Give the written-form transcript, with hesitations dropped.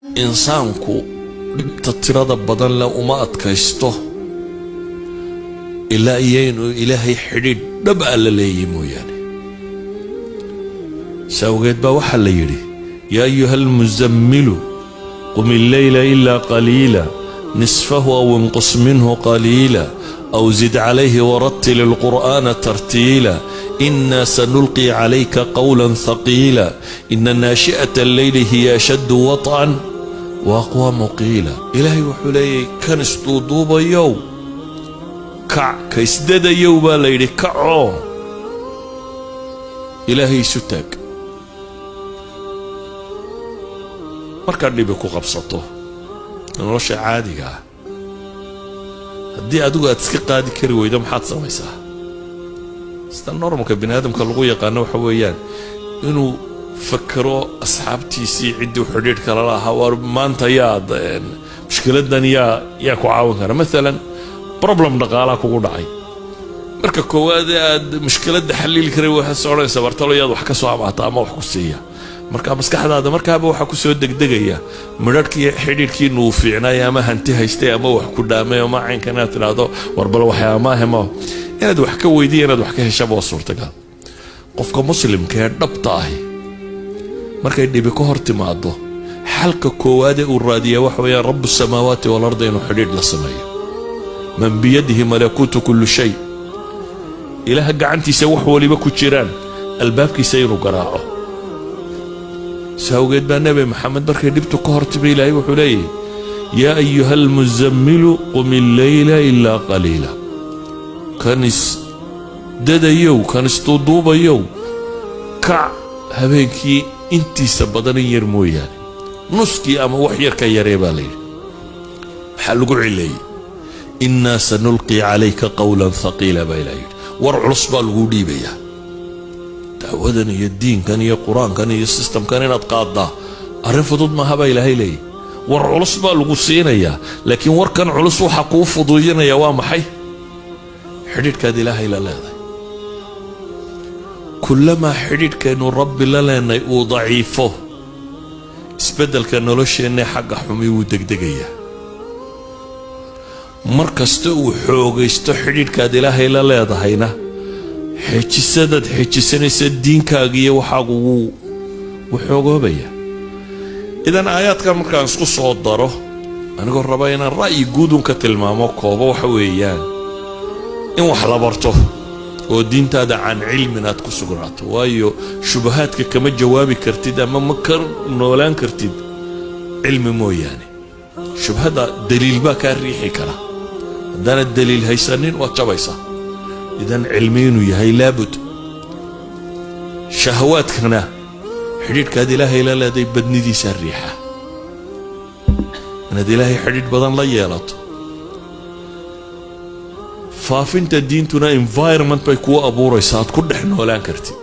إنسانكو تتراد بدن لا وما أتكيسته إلا إيانو إلهي حديد نبقى لليمو يعني سوغيت بوحا ليري يا أيها المزمل قم الليل إلا قليلا نصفه أو انقص منه قليلا أو زد عليه ورتل القرآن ترتيلا إنا سنلقي عليك قولا ثقيلا إن ناشئة الليل هي أشد وطئا وأقوى مقيلا إلهي وحلي كان استوضوب يوم كع كيسدد يوم ليلي كعو إلهي ستاك markaan dhibi ku qabsato nolosha caadiga ah haddii adigu aad iska qaadi kari weydo maxaad samaysaa sida normalka bini'aadamka lagu yaqaano waxa weeyaan inuu fakaro asxaabtiisii cidii xidhiidh kala lahaa war maanta yaad mushkiladan yaa ku caawin kara maalan problem dhaqaalaha kugu dhacay marka koowaad aad mushkiladda xalili karay waxa soconaysa bartalo yaad wax ka soo amaata ama wax ku siiya marka maskaxdaada markaaba waxa ku soo degdegaya midhadhkii xidhiidhkii nuu fiicnay ama hanti haystay ama wax ku dhaamay ama caynkana tiraado warbal waxa ma hemo inaad wax ka weydiin inaad wax ka heshaba suurtagal qofka muslimka ee dhabta ah markay dhibi ka hor timaado xalka koowaad ee uu raadiyo waxa weeyaan rabbus samaawaati wal ardi inuu xidhiidh la sameeyo man biyadihi malakuutu kulli shay ilaaha gacantiisa wax waliba ku jiraan albaabkiisa inuu garaaco ساوجد النبي محمد بركة دبتو كهرت بإلهي وحليه يا أيها المزمل قم الليل إلا قليلا كانس دادا يو كانس تضوب يو كع هبيكي انتي سبضاني يرمو يعني نسكي أما وحير كي يريب علي حلقوا علي إنا سنلقي عليك قولا ثقيلا بإلهي ورعص بالغودي بيا ودن الدين كان يا قرآن كان يا سيستم كان ينتقاضى أعرف ضد ما هبا إلهي لي والعلص بقى الغسين يا لكن وركن علص وحقوف فضوينا يا وامحي حديد كاد إلهي لا لا كلما حديد كانوا رب لا لا ضعيفه استبدل كانوا لوش إني حق حمي ودقدقية مركز تو حوق يستحديد كاد إلهي لا لا ضحينا حجسدد حجسنيس الدين كاغيه وحاقو وحوغوبيا اذا ايات كان markaan isku soo daro anigu raba inaan ra'yi guud ka tilmaamo koobo waxa weeyaan in wax la barto oo diintaada aan cilminaad ku sugnaato waayo shubahaadka kama jawaabi kartid ama ma kar noolaan kartid cilmi mooyaane shubhada daliil ba ka riixi kara hadana daliil haysanin waa jabaysa إذن علمين يهي لابد شهواتكنا حديد كاد إلهي لا دي بدني دي سريحة أنا دي إلهي حديد بدن لا يالط فافنت الدين تنا environment بيكو أبو ريسات كل حنا ولا كرتيد